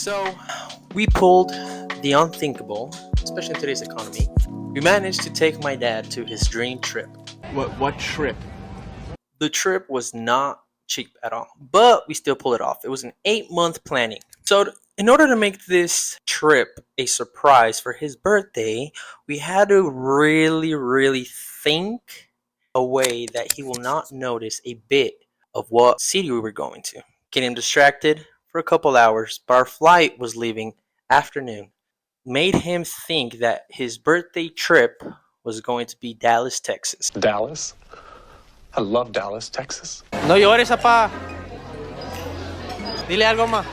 So, we pulled the unthinkable, especially in today's economy. We managed to take my dad to his dream trip. What trip? The trip was not cheap at all, but we still pulled it off. It was an 8-month planning. So, in order to make this trip a surprise for his birthday, we had to really think a way that he will not notice a bit of what city we were going to. Get him distracted for a couple hours, but our flight was leaving afternoon. Made him think that his birthday trip was going to be Dallas, Texas. Dallas? I love Dallas, Texas. No llores, papá. Dile algo más.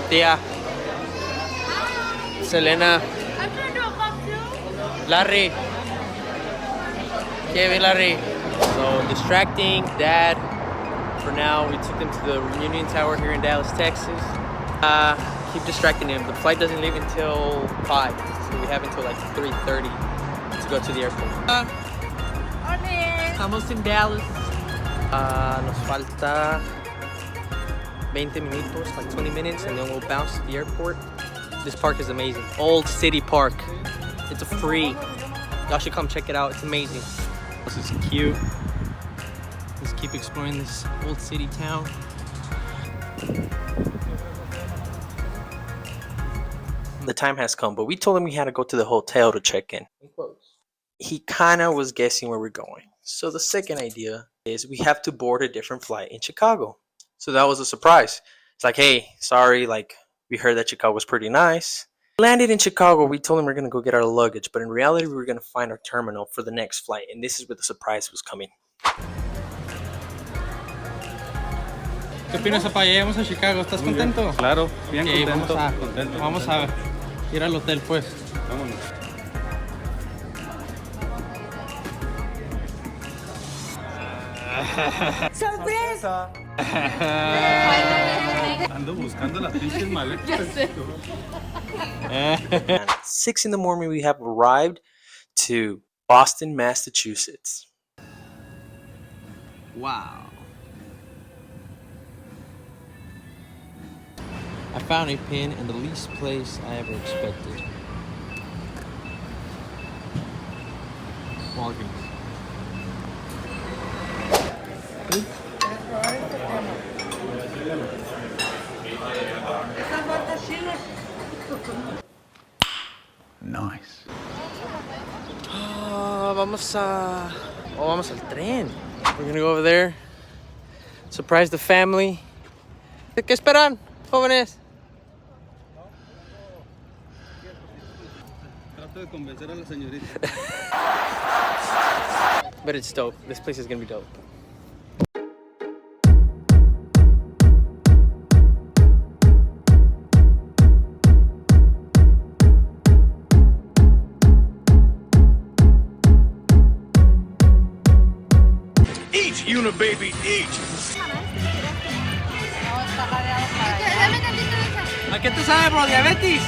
Tía. Selena. Larry. Kevin, Larry. So distracting Dad. For now, we took them to the reunion tower here in Dallas, Texas. Keep distracting him. The flight doesn't leave until 5, so we have until like 3:30 to go to the airport. Estamos in Dallas. Nos falta 20 minutos, like 20 minutes, and then we'll bounce to the airport. This park is amazing. Old City Park. It's a free. Y'all should come check it out. It's amazing. This is cute. Let's keep exploring this old city town. The time has come, but we told him we had to go to the hotel to check in. He kind of was guessing where we're going. So the second idea is we have to board a different flight in Chicago. So that was a surprise. It's like, hey, sorry, like we heard that Chicago was pretty nice. Landed in Chicago, we told him we're gonna go get our luggage, but in reality we were gonna find our terminal for the next flight, and this is where the surprise was coming. ¿Qué opinas, papá? Ya llegamos a Chicago. ¿Estás contento? Claro, bien Okay, contento. vamos a ir al hotel, pues. Vámonos. ¡Sorpresa! Ando buscando las pinches maletas. And at 6 in the morning, we have arrived to Boston, Massachusetts. Wow. I found a pin in the least place I ever expected. Walgreens. Nice. Vamos al tren. We're gonna go over there. Surprise the family. ¿Qué esperan, jóvenes? Trato de convencer a la señorita. But it's dope. This place is gonna be dope. Eat, Unibaby, eat! ¿A qué te sabe, bro? ¿Diabetes?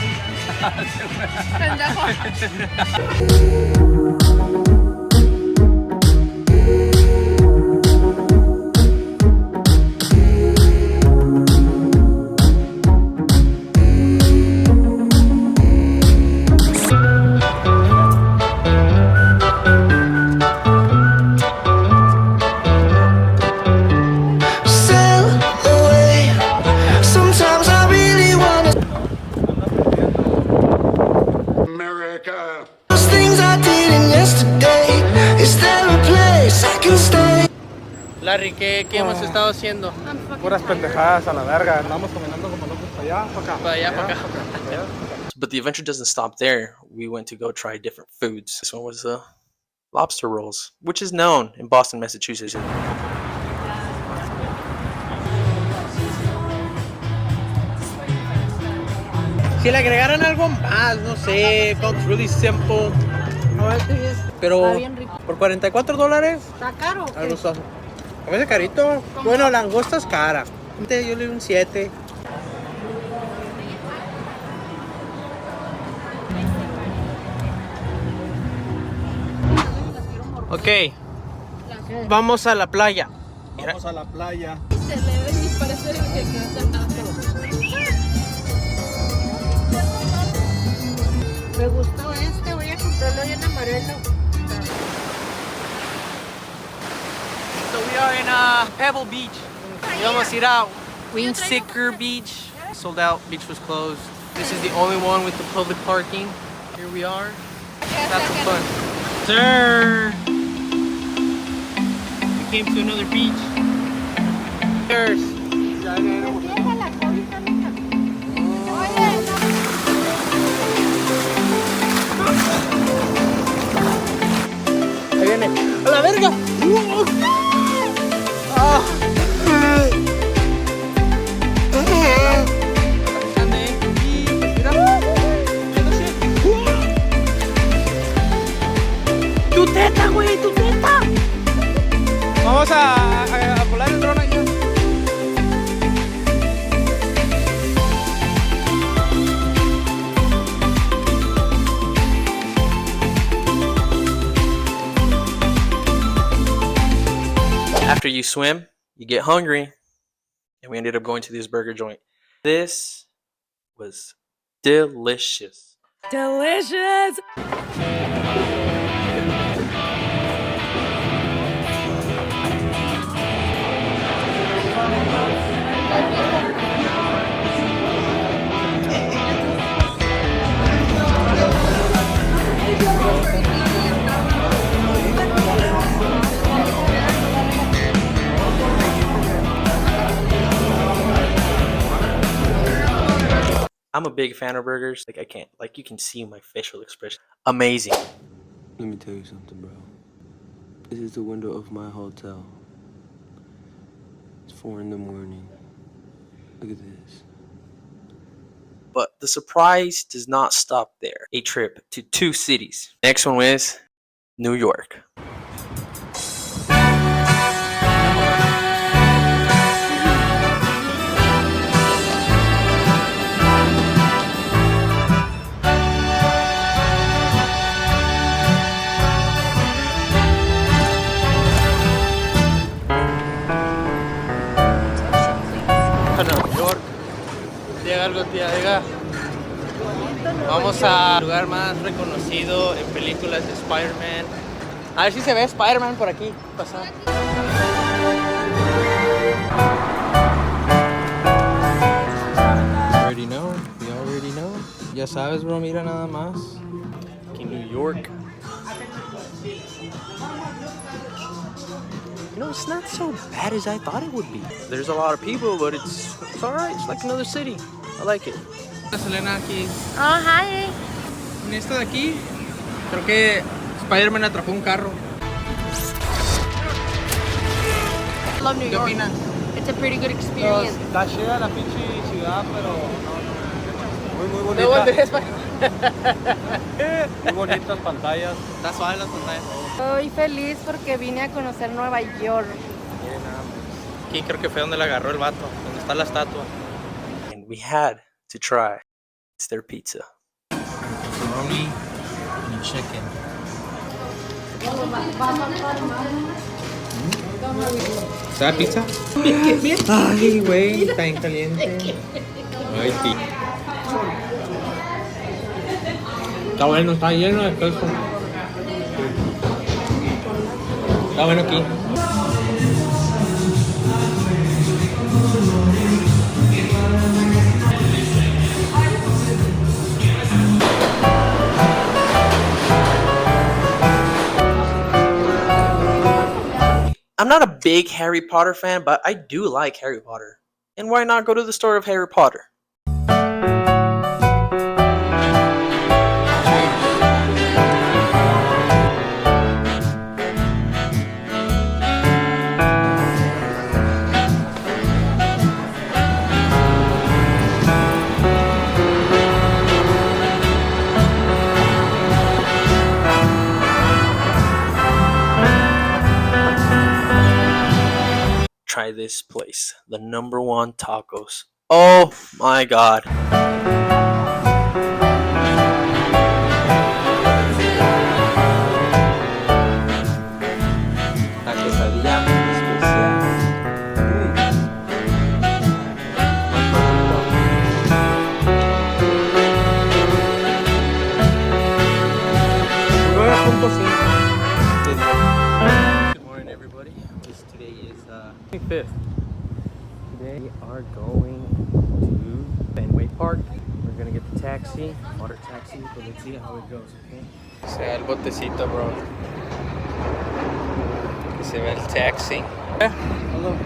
America! Those things I didn't yesterday. Is there a place I can stay? Larry, ¿qué hemos estado haciendo? Puras pendejadas a la verga. Andamos caminando como locos para allá, para acá. Para allá, para acá. But the adventure doesn't stop there. We went to go try different foods. This one was lobster rolls, which is known in Boston, Massachusetts. Si le agregaran algo más, no sé, sounds really simple. Pero por $44. ¿Está caro? Algo son. A veces carito. Bueno, langosta es cara. Yo le doy un 7. Ok. Vamos a la playa. Vamos a la playa. Se le ven mis pareceres que están Pebble Beach. Íbamos a ir a Windseeker Beach. Sold out, beach was closed. This is the only one with the public parking. Here we are. Have some fun. Sir! We came to another beach. Cheers! Ahí viene. ¡A la verga! ¡Ah! ¡Tu teta, güey! ¡Tu teta! Vamos a volar el dron allá. After you swim, you get hungry, and we ended up going to this burger joint. This was delicious. Delicious! I'm a big fan of burgers. Like I can't, like you can see my facial expression. Amazing. Let me tell you something, bro. This is the window of my hotel. It's 4 in the morning. Look at this. But the surprise does not stop there. A trip to 2 cities. Next one is New York. Nueva York. Llega algo, tía, llega. Vamos al lugar más reconocido en películas de Spider-Man. A ver si se ve Spider-Man por aquí. Pasar. Already know. You already know. Ya sabes, bro. Mira nada más. Aquí en New York. You know, it's not so bad as I thought it would be. There's a lot of people, but it's alright. It's like another city. I like it. Selena aquí. Oh, hi. En esta de aquí, creo que Spider-Man atrapó un carro. Love New ¿Qué York. opinas? It's a pretty good experience. Está chida la pinche ciudad, pero muy No, bonita. Muy bonitas pantallas. Está suave las pantallas. Estoy feliz porque vine a conocer Nueva York. Aquí creo que fue donde la agarró el vato, donde está la estatua. And we had to try. It's their pizza. Pepperoni and chicken. ¿Está pizza? Ay, güey, está bien caliente. Ay, sí. Está bueno, está lleno de queso. Está bueno aquí. I'm not a big Harry Potter fan, but I do like Harry Potter. And why not go to the store of Harry Potter? Try this place, the #1 tacos. Oh my god. La quesadilla especial. Good morning, everybody. Today is 25th Today we are going to Fenway Park. We're gonna get the taxi, water taxi, but let's see how it goes, okay? Se ve el botecito, bro. Aquí se ve el taxi. Hello.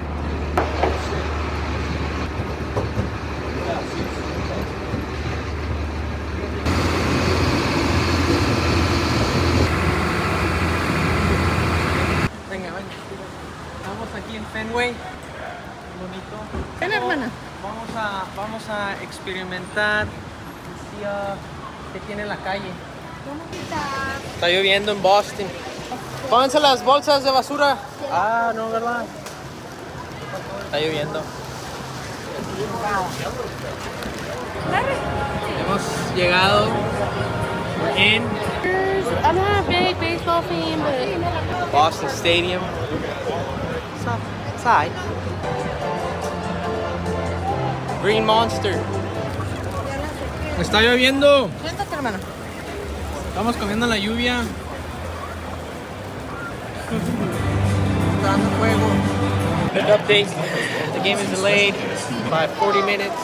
Venga, venga. Estamos aquí en Fenway. Bonito. Ven, hermana. Vamos a experimentar qué tiene la calle. Está lloviendo en Boston. Pónganse las bolsas de basura. Ah, no, ¿verdad? Está lloviendo. Hemos llegado en I'm not a big baseball fan, but Boston Stadium. Outside. Green Monster. Está lloviendo. siéntate, hermana. Estamos comiendo la lluvia. Dando juego. Big update. The game is delayed by 40 minutes.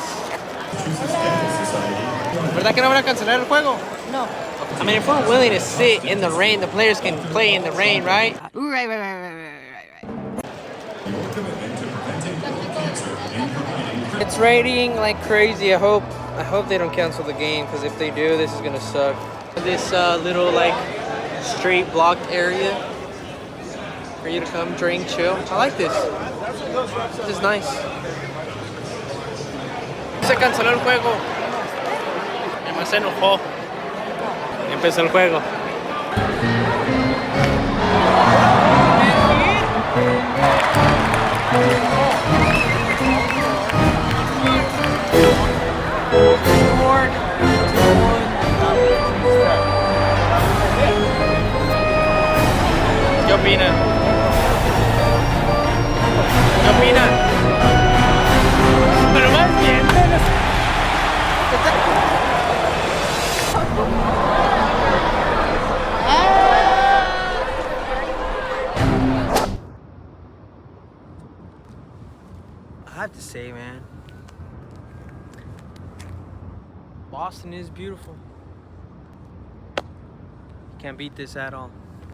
¿Verdad que no van a cancelar el juego? No. I mean, if we're willing to sit in the rain, the players can play in the rain, right? Right. It's raining like crazy. I hope they don't cancel the game, because if they do, this is gonna suck. This little like street blocked area for you to come drink, chill. I like this. This is nice. Se canceló el juego. Además se enojó. Empezó el juego. ¿Qué opinan? ¿Qué opinan? Pero más bien. I have to say, man, Boston is beautiful. You can't beat this at all.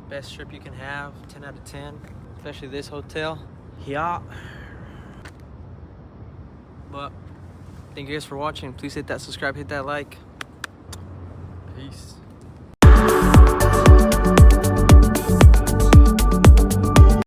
Best trip you can have, 10 out of 10. Especially this hotel. Yeah. But thank you guys for watching. Please hit that subscribe, hit that like. Peace.